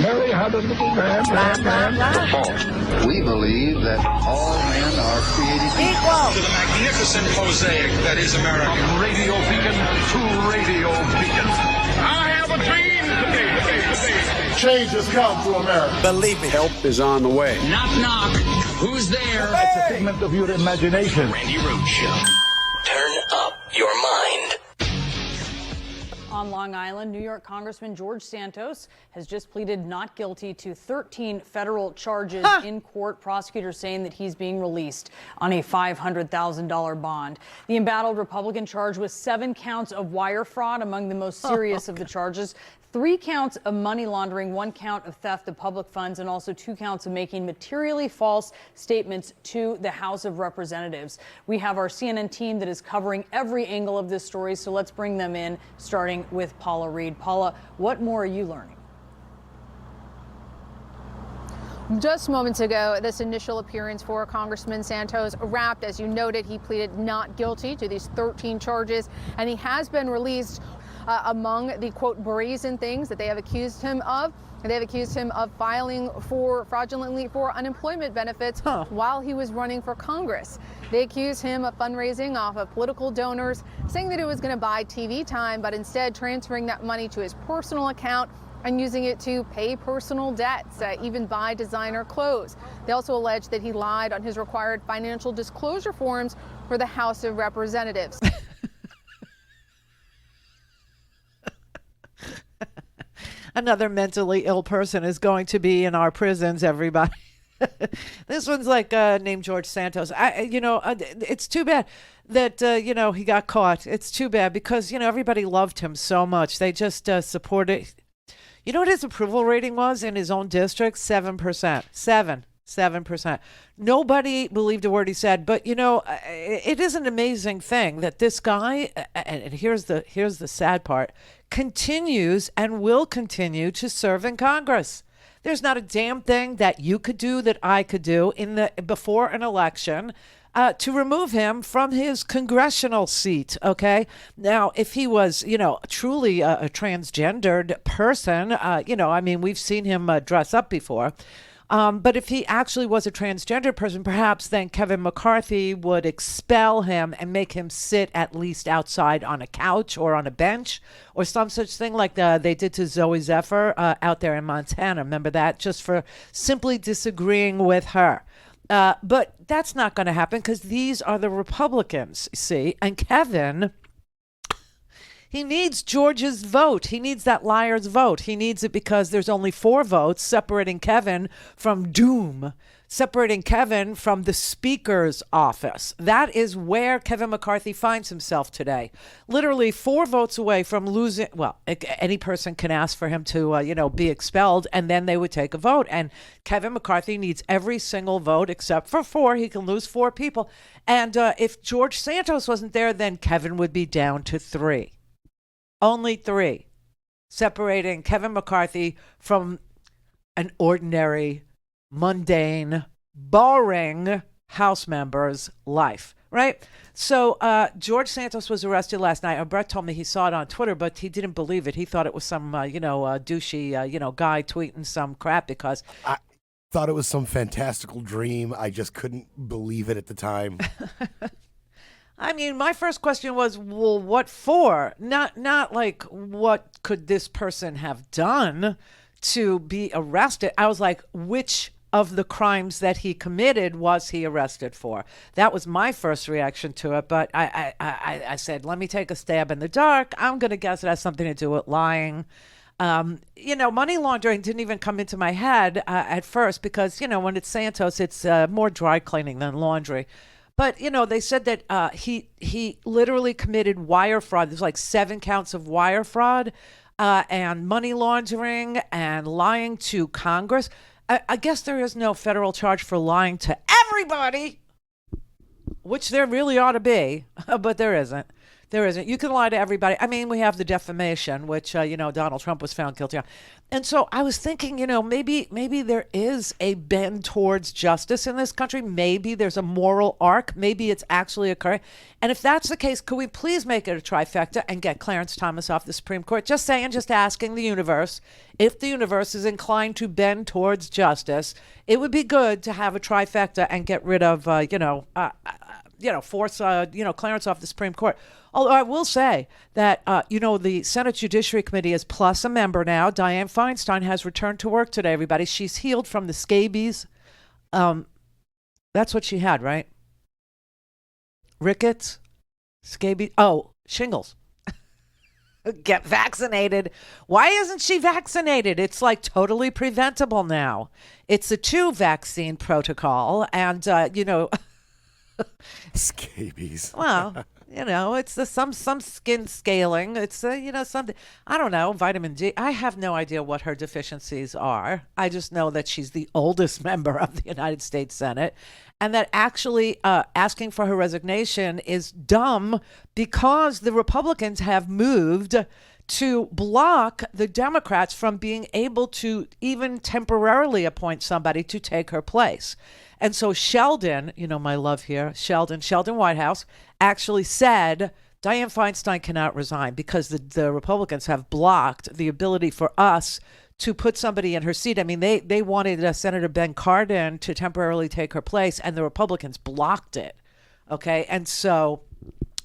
Mary had a little lamb. We believe that all men are created equal. To the magnificent mosaic that is America. From radio beacon to radio beacon. I have a dream today. Change has come to America. Believe it. Help is on the way. Knock, knock. Who's there? It's a figment of your imagination. Randi Rhodes Show. Turn up your mind. On Long Island, New York Congressman George Santos has just pleaded not guilty to 13 federal charges in court. Prosecutors saying that he's being released on a $500,000 bond. The embattled Republican charged with 7 counts of wire fraud, among the most serious of the charges. 3 counts of money laundering, 1 count of theft of public funds, and also 2 counts of making materially false statements to the House of Representatives. We have our CNN team that is covering every angle of this story, so let's bring them in, starting with Paula Reed. Paula, what more are you learning? Just moments ago, this initial appearance for Congressman Santos wrapped. As you noted, he pleaded not guilty to these 13 charges, and he has been released. Among the, quote, brazen things that they have accused him of, they have accused him of filing fraudulently for unemployment benefits while he was running for Congress. They accuse him of fundraising off of political donors, saying that it was going to buy TV time, but instead transferring that money to his personal account and using it to pay personal debts, even buy designer clothes. They also allege that he lied on his required financial disclosure forms for the House of Representatives. Another mentally ill person is going to be in our prisons, everybody. This one's like named George Santos. It's too bad that, he got caught. It's too bad because, everybody loved him so much. They just supported. You know what his approval rating was in his own district? 7%. 7%. Nobody believed a word he said. But, it is an amazing thing that this guy, and here's the sad part, continues and will continue to serve in Congress. There's not a damn thing that you could do that I could do before an election to remove him from his congressional seat. Okay. Now, if he was, truly a transgendered person, we've seen him dress up before. But if he actually was a transgender person, perhaps then Kevin McCarthy would expel him and make him sit at least outside on a couch or on a bench or some such thing like they did to Zoe Zephyr out there in Montana. Remember that? Just for simply disagreeing with her. But that's not going to happen because these are the Republicans, see? And Kevin, he needs George's vote. He needs that liar's vote. He needs it because there's only 4 votes separating Kevin from doom, separating Kevin from the Speaker's office. That is where Kevin McCarthy finds himself today. Literally 4 votes away from losing. Well, any person can ask for him to, be expelled, and then they would take a vote. And Kevin McCarthy needs every single vote except for 4. He can lose 4 people. And if George Santos wasn't there, then Kevin would be down to 3. Only 3, separating Kevin McCarthy from an ordinary, mundane, boring House member's life, right? So George Santos was arrested last night. Brett told me he saw it on Twitter, but he didn't believe it. He thought it was some, douchey, guy tweeting some crap because I thought it was some fantastical dream. I just couldn't believe it at the time. I mean, my first question was, well, what for? Not like, what could this person have done to be arrested? I was like, which of the crimes that he committed was he arrested for? That was my first reaction to it. But I said, let me take a stab in the dark. I'm going to guess it has something to do with lying. Money laundering didn't even come into my head at first because, when it's Santos, it's more dry cleaning than laundry. But, they said that he literally committed wire fraud. There's like 7 counts of wire fraud and money laundering and lying to Congress. I guess there is no federal charge for lying to everybody, which there really ought to be, but there isn't. There isn't. You can lie to everybody. I mean, we have the defamation, which, Donald Trump was found guilty on. And so I was thinking, maybe there is a bend towards justice in this country. Maybe there's a moral arc. Maybe it's actually occurring. And if that's the case, could we please make it a trifecta and get Clarence Thomas off the Supreme Court? Just saying, just asking the universe. If the universe is inclined to bend towards justice, it would be good to have a trifecta and get rid of, force, Clarence off the Supreme Court. Although I will say that, the Senate Judiciary Committee is plus a member now. Dianne Feinstein has returned to work today, everybody. She's healed from the scabies. That's what she had, right? Rickets, scabies. Oh, shingles. Get vaccinated. Why isn't she vaccinated? It's like totally preventable now. It's a 2 vaccine protocol. And, Scabies. Well, it's some skin scaling. It's something. I don't know. Vitamin D. I have no idea what her deficiencies are. I just know that she's the oldest member of the United States Senate, and that actually asking for her resignation is dumb because the Republicans have moved to block the Democrats from being able to even temporarily appoint somebody to take her place. And so Sheldon, my love here, Sheldon Whitehouse, actually said Dianne Feinstein cannot resign because the Republicans have blocked the ability for us to put somebody in her seat. I mean, they wanted Senator Ben Cardin to temporarily take her place, and the Republicans blocked it. Okay, and so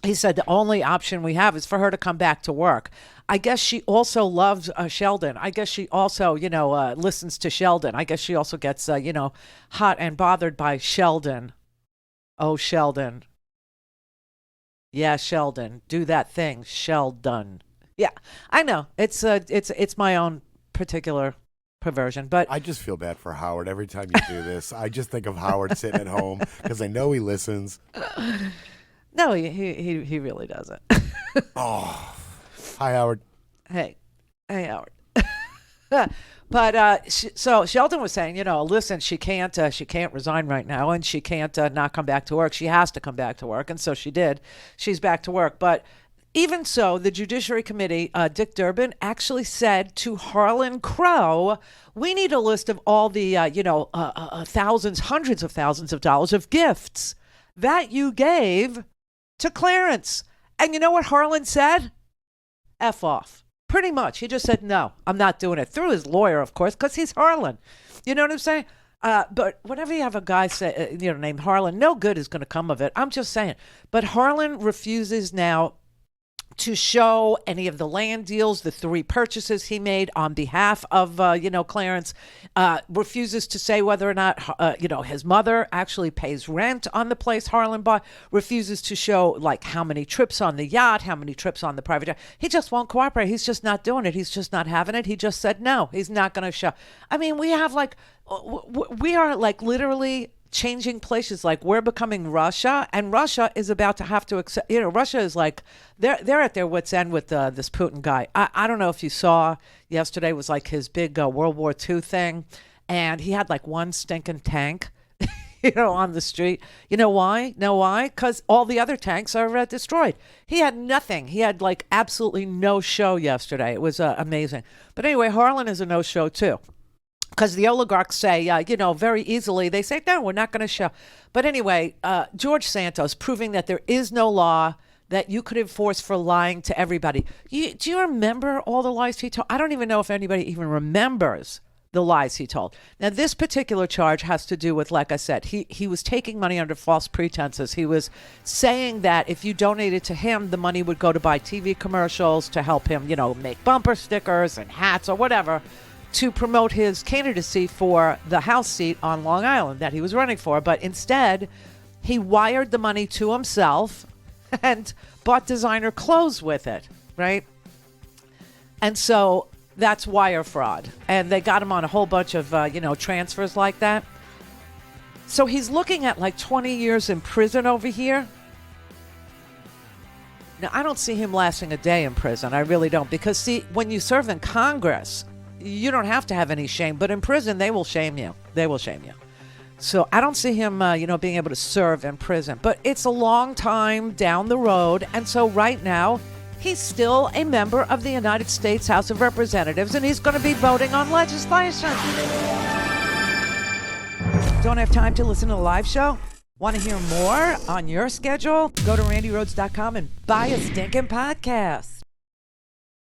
he said the only option we have is for her to come back to work. I guess she also loves Sheldon. I guess she also, listens to Sheldon. I guess she also gets, hot and bothered by Sheldon. Oh, Sheldon. Yeah, Sheldon. Do that thing, Sheldon. Yeah, I know. It's my own particular perversion, but I just feel bad for Howard every time you do this. I just think of Howard sitting at home because I know he listens. No, he really doesn't. Oh. Hi, Howard. Hey, Howard. But so Sheldon was saying, listen, she can't resign right now, and she can't not come back to work. She has to come back to work, and so she did. She's back to work. But even so, the Judiciary Committee, Dick Durbin, actually said to Harlan Crow, we need a list of all the, thousands, hundreds of thousands of dollars of gifts that you gave to Clarence. And you know what Harlan said? F off. Pretty much. He just said, no, I'm not doing it. Through his lawyer, of course, because he's Harlan. You know what I'm saying? But whenever you have a guy named Harlan, no good is going to come of it. I'm just saying. But Harlan refuses now to show any of the land deals, the 3 purchases he made on behalf of, Clarence, refuses to say whether or not, his mother actually pays rent on the place Harlan bought, refuses to show, like, how many trips on the yacht, how many trips on the private jet. He just won't cooperate. He's just not doing it. He's just not having it. He just said no. He's not going to show. I mean, we have, we are, literally changing places. Like, we're becoming Russia, and Russia is about to have to accept, Russia is like, they're at their wits' end with this Putin guy. I don't know if you saw yesterday was like his big World War II thing, and he had like one stinking tank, on the street. You know why? Know why? Because all the other tanks are destroyed. He had nothing. He had like absolutely no show yesterday. It was amazing. But anyway, Harlan is a no-show too. Because the oligarchs say, very easily, they say, no, we're not going to show. But anyway, George Santos proving that there is no law that you could enforce for lying to everybody. Do you remember all the lies he told? I don't even know if anybody even remembers the lies he told. Now, this particular charge has to do with, like I said, he was taking money under false pretenses. He was saying that if you donated to him, the money would go to buy TV commercials to help him, make bumper stickers and hats or whatever, to promote his candidacy for the House seat on Long Island that he was running for. But instead, he wired the money to himself and bought designer clothes with it, right? And so that's wire fraud. And they got him on a whole bunch of, transfers like that. So he's looking at like 20 years in prison over here. Now, I don't see him lasting a day in prison. I really don't. Because, see, when you serve in Congress, you don't have to have any shame, but in prison, they will shame you. They will shame you. So I don't see him, being able to serve in prison. But it's a long time down the road. And so right now, he's still a member of the United States House of Representatives, and he's going to be voting on legislation. Don't have time to listen to the live show? Want to hear more on your schedule? Go to randyrhodes.com and buy a stinking podcast.